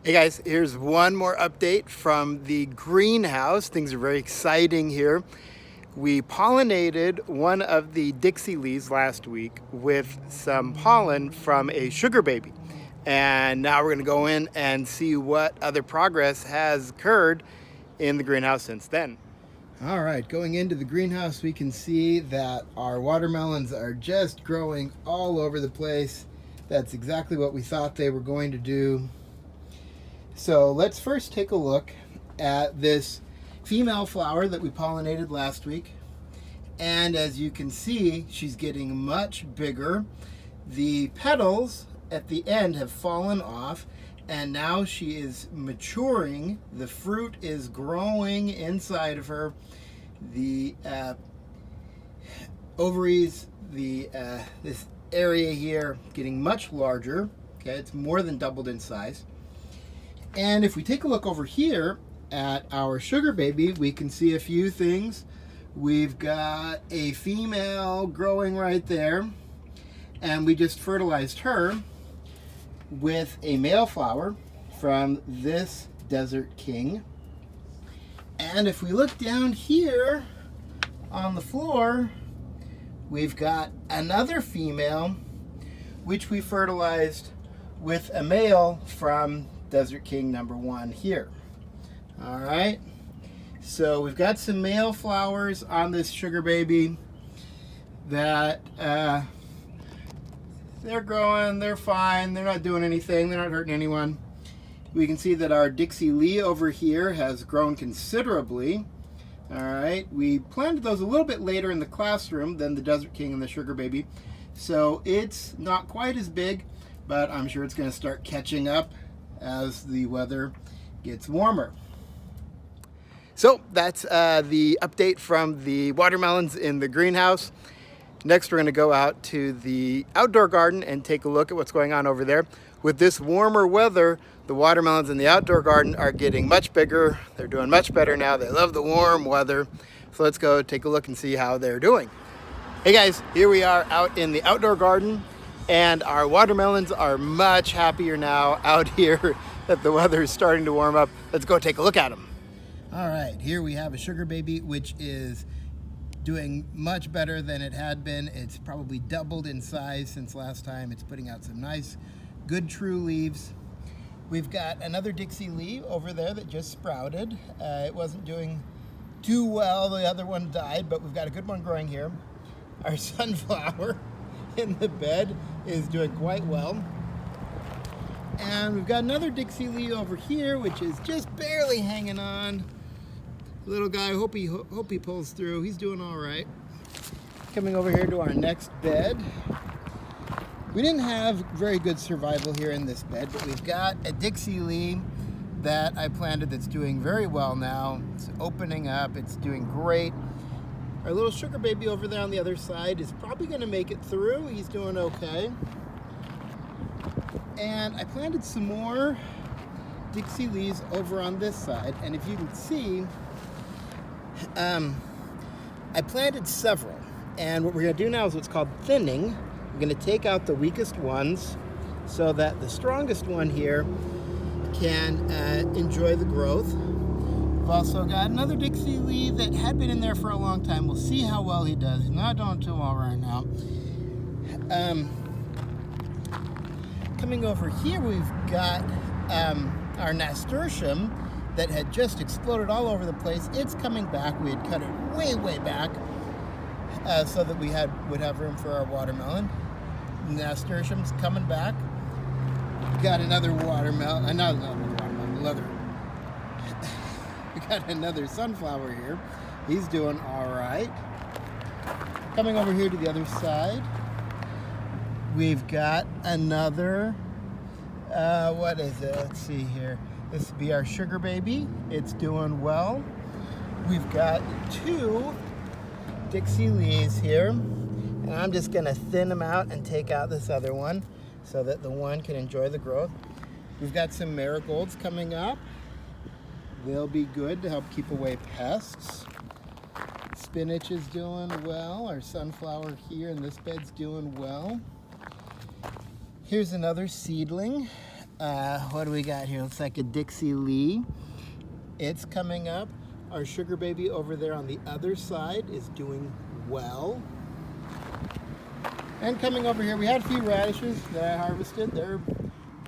Hey guys, here's one more update from the greenhouse. Things are very exciting here. We pollinated one of the Dixie leaves last week with some pollen from a sugar baby. And now we're gonna go in and see what other progress has occurred in the greenhouse since then. All right, going into the greenhouse, we can see that our watermelons are just growing all over the place. That's exactly what we thought they were going to do. So let's first take a look at this female flower that we pollinated last week. And as you can see, she's getting much bigger. The petals at the end have fallen off, and now she is maturing. The fruit is growing inside of her. The ovaries, this area here, getting much larger. Okay, it's more than doubled in size. And if we take a look over here at our sugar baby, we can see a few things. We've got a female growing right there, and we just fertilized her with a male flower from this Desert King. And if we look down here on the floor, we've got another female, which we fertilized with a male from Desert King number 1 here. All right, so we've got some male flowers on this sugar baby that they're growing, they're fine, they're not doing anything, they're not hurting anyone. We can see that our Dixie Lee over here has grown considerably. All right, we planted those a little bit later in the classroom than the Desert King and the sugar baby, so it's not quite as big, but I'm sure it's going to start catching up as the weather gets warmer. So that's the update from the watermelons in the greenhouse. Next, we're going to go out to the outdoor garden and take a look at what's going on over there. With this warmer weather, the watermelons in the outdoor garden are getting much bigger. They're doing much better now. They love the warm weather. So let's go take a look and see how they're doing. Hey guys, here we are out in the outdoor garden, and our watermelons are much happier now out here that the weather is starting to warm up. Let's go take a look at them. All right, here we have a sugar baby, which is doing much better than it had been. It's probably doubled in size since last time. It's putting out some nice, good true leaves. We've got another Dixie Lee over there that just sprouted. It wasn't doing too well. The other one died, but we've got a good one growing here. Our sunflower in the bed is doing quite well. And we've got another Dixie Lee over here, which is just barely hanging on. Little guy, hope he pulls through. He's doing all right. Coming over here to our next bed. We didn't have very good survival here in this bed, but we've got a Dixie Lee that I planted that's doing very well now. It's opening up, it's doing great. Our little sugar baby over there on the other side is probably gonna make it through. He's doing okay. And I planted some more Dixie Lees over on this side. And if you can see, I planted several. And what we're gonna do now is what's called thinning. We're gonna take out the weakest ones so that the strongest one here can enjoy the growth. We've also got another Dixie Lee that had been in there for a long time. We'll see how well he does. He's not doing too well right now. Coming over here, we've got our nasturtium that had just exploded all over the place. It's coming back. We had cut it way, way back so that we would have room for our watermelon. Nasturtium's coming back. Got another watermelon, we got another sunflower here. He's doing all right. Coming over here to the other side, we've got another, what is it? Let's see here. This would be our sugar baby. It's doing well. We've got 2 Dixie Lees here, and I'm just gonna thin them out and take out this other one so that the one can enjoy the growth. We've got some marigolds coming up. They'll be good to help keep away pests. Spinach is doing well. Our sunflower here in this bed's doing well. Here's another seedling. What do we got here? Looks like a Dixie Lee. It's coming up. Our sugar baby over there on the other side is doing well. And coming over here, we had a few radishes that I harvested. They're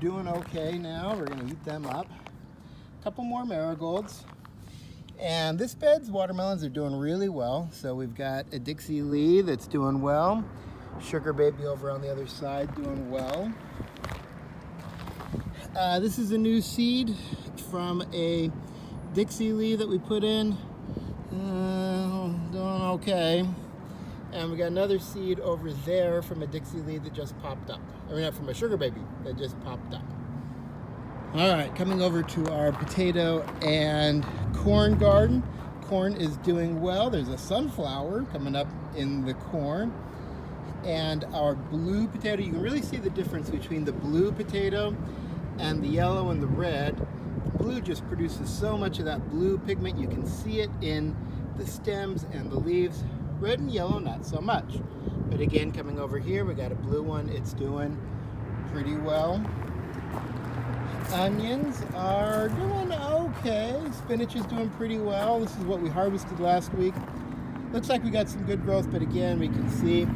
doing okay now. We're going to eat them up. A couple more marigolds. And this bed's watermelons are doing really well. So we've got a Dixie Lee that's doing well. Sugar baby over on the other side doing well. This is a new seed from a Dixie Lee that we put in. Doing okay. And we got another seed over there from a Dixie Lee that just popped up. I mean, not from a sugar baby that just popped up. All right, coming over to our potato and corn garden. Corn is doing well. There's a sunflower coming up in the corn. And our blue potato, you can really see the difference between the blue potato and the yellow and the red. The blue just produces so much of that blue pigment. You can see it in the stems and the leaves. Red and yellow, not so much. But again, coming over here, we got a blue one. It's doing pretty well. Onions are doing okay. Spinach is doing pretty well. This is what we harvested last week. Looks like we got some good growth, but again, we can see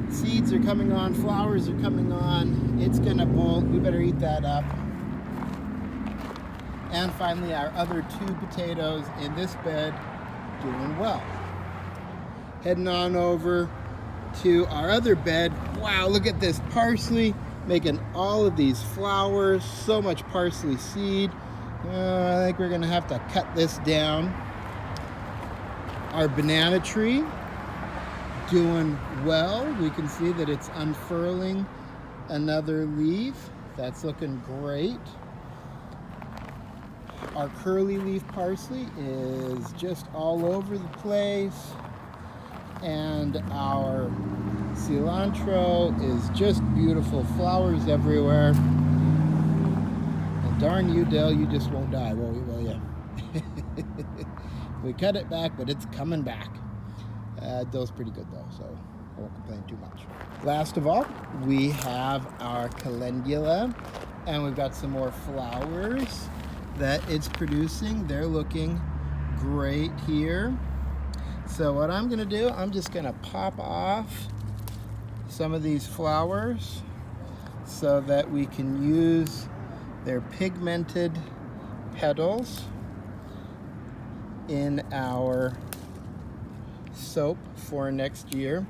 seeds are coming on, flowers are coming on. It's gonna bolt. We better eat that up. And finally, our other two potatoes in this bed doing well. Heading on over to our other bed. Wow, look at this parsley making all of these flowers. So much parsley seed. I think we're gonna have to cut this down. Our banana tree doing well. We can see that it's unfurling another leaf. That's looking great. Our curly leaf parsley is just all over the place. And our cilantro is just beautiful. Flowers everywhere. And darn you, Dale, you just won't die, will you? We cut it back, but it's coming back. Dale's pretty good though, so I won't complain too much. Last of all, we have our calendula, and we've got some more flowers that it's producing. They're looking great here. So what I'm gonna do, I'm just gonna pop off some of these flowers so that we can use their pigmented petals in our soap for next year.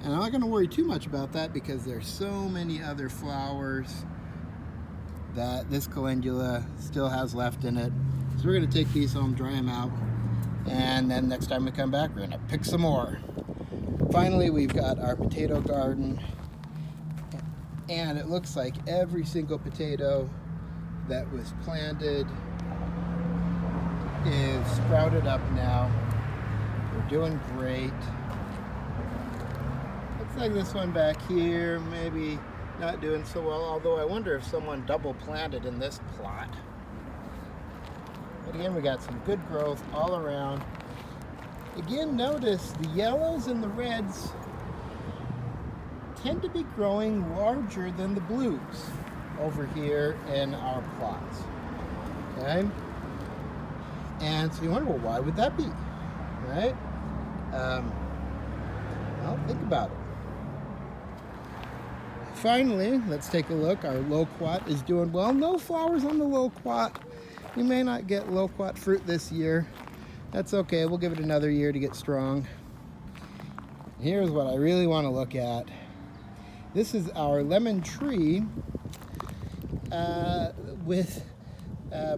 And I'm not gonna worry too much about that because there's so many other flowers that this calendula still has left in it. So we're gonna take these home, dry them out, and then next time we come back, we're gonna pick some more. Finally, we've got our potato garden, and it looks like every single potato that was planted is sprouted up now. We're doing great. Looks like this one back here, maybe not doing so well, although I wonder if someone double planted in this plot. But again, we got some good growth all around. Again, notice the yellows and the reds tend to be growing larger than the blues over here in our plots. Okay? And so you wonder, well, why would that be? Right? Well, think about it. Finally, let's take a look. Our loquat is doing well. No flowers on the loquat. We may not get loquat fruit this year. That's okay. We'll give it another year to get strong. Here's what I really want to look at. This is our lemon tree with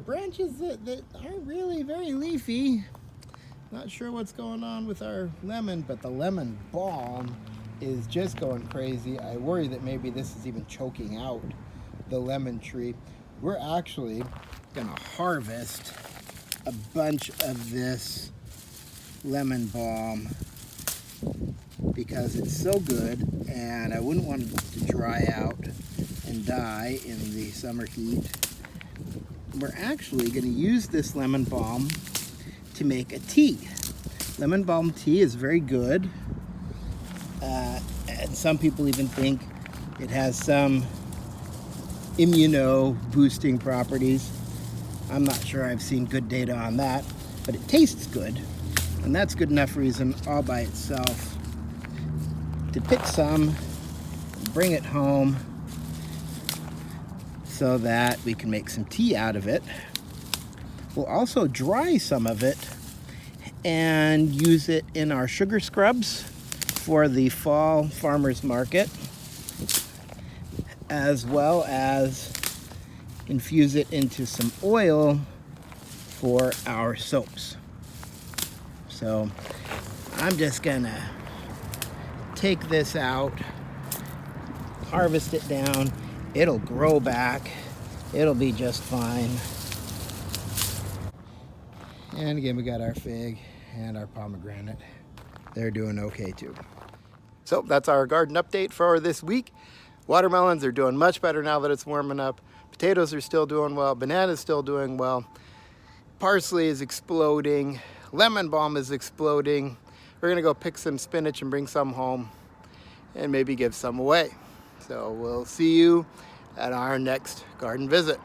branches that aren't really very leafy. Not sure what's going on with our lemon, but the lemon balm is just going crazy. I worry that maybe this is even choking out the lemon tree. We're actually gonna harvest a bunch of this lemon balm because it's so good, and I wouldn't want it to dry out and die in the summer heat. We're actually gonna use this lemon balm to make a tea. Lemon balm tea is very good. And some people even think it has some immuno-boosting properties. I'm not sure I've seen good data on that, but it tastes good. And that's good enough reason all by itself to pick some, bring it home so that we can make some tea out of it. We'll also dry some of it and use it in our sugar scrubs for the fall farmers market, as well as infuse it into some oil for our soaps. So I'm just gonna take this out, harvest it down. It'll grow back. It'll be just fine. And again, we got our fig and our pomegranate. They're doing okay too. So that's our garden update for this week. Watermelons are doing much better now that it's warming up. Potatoes are still doing well. Bananas still doing well. Parsley is exploding. Lemon balm is exploding. We're gonna go pick some spinach and bring some home and maybe give some away. So we'll see you at our next garden visit.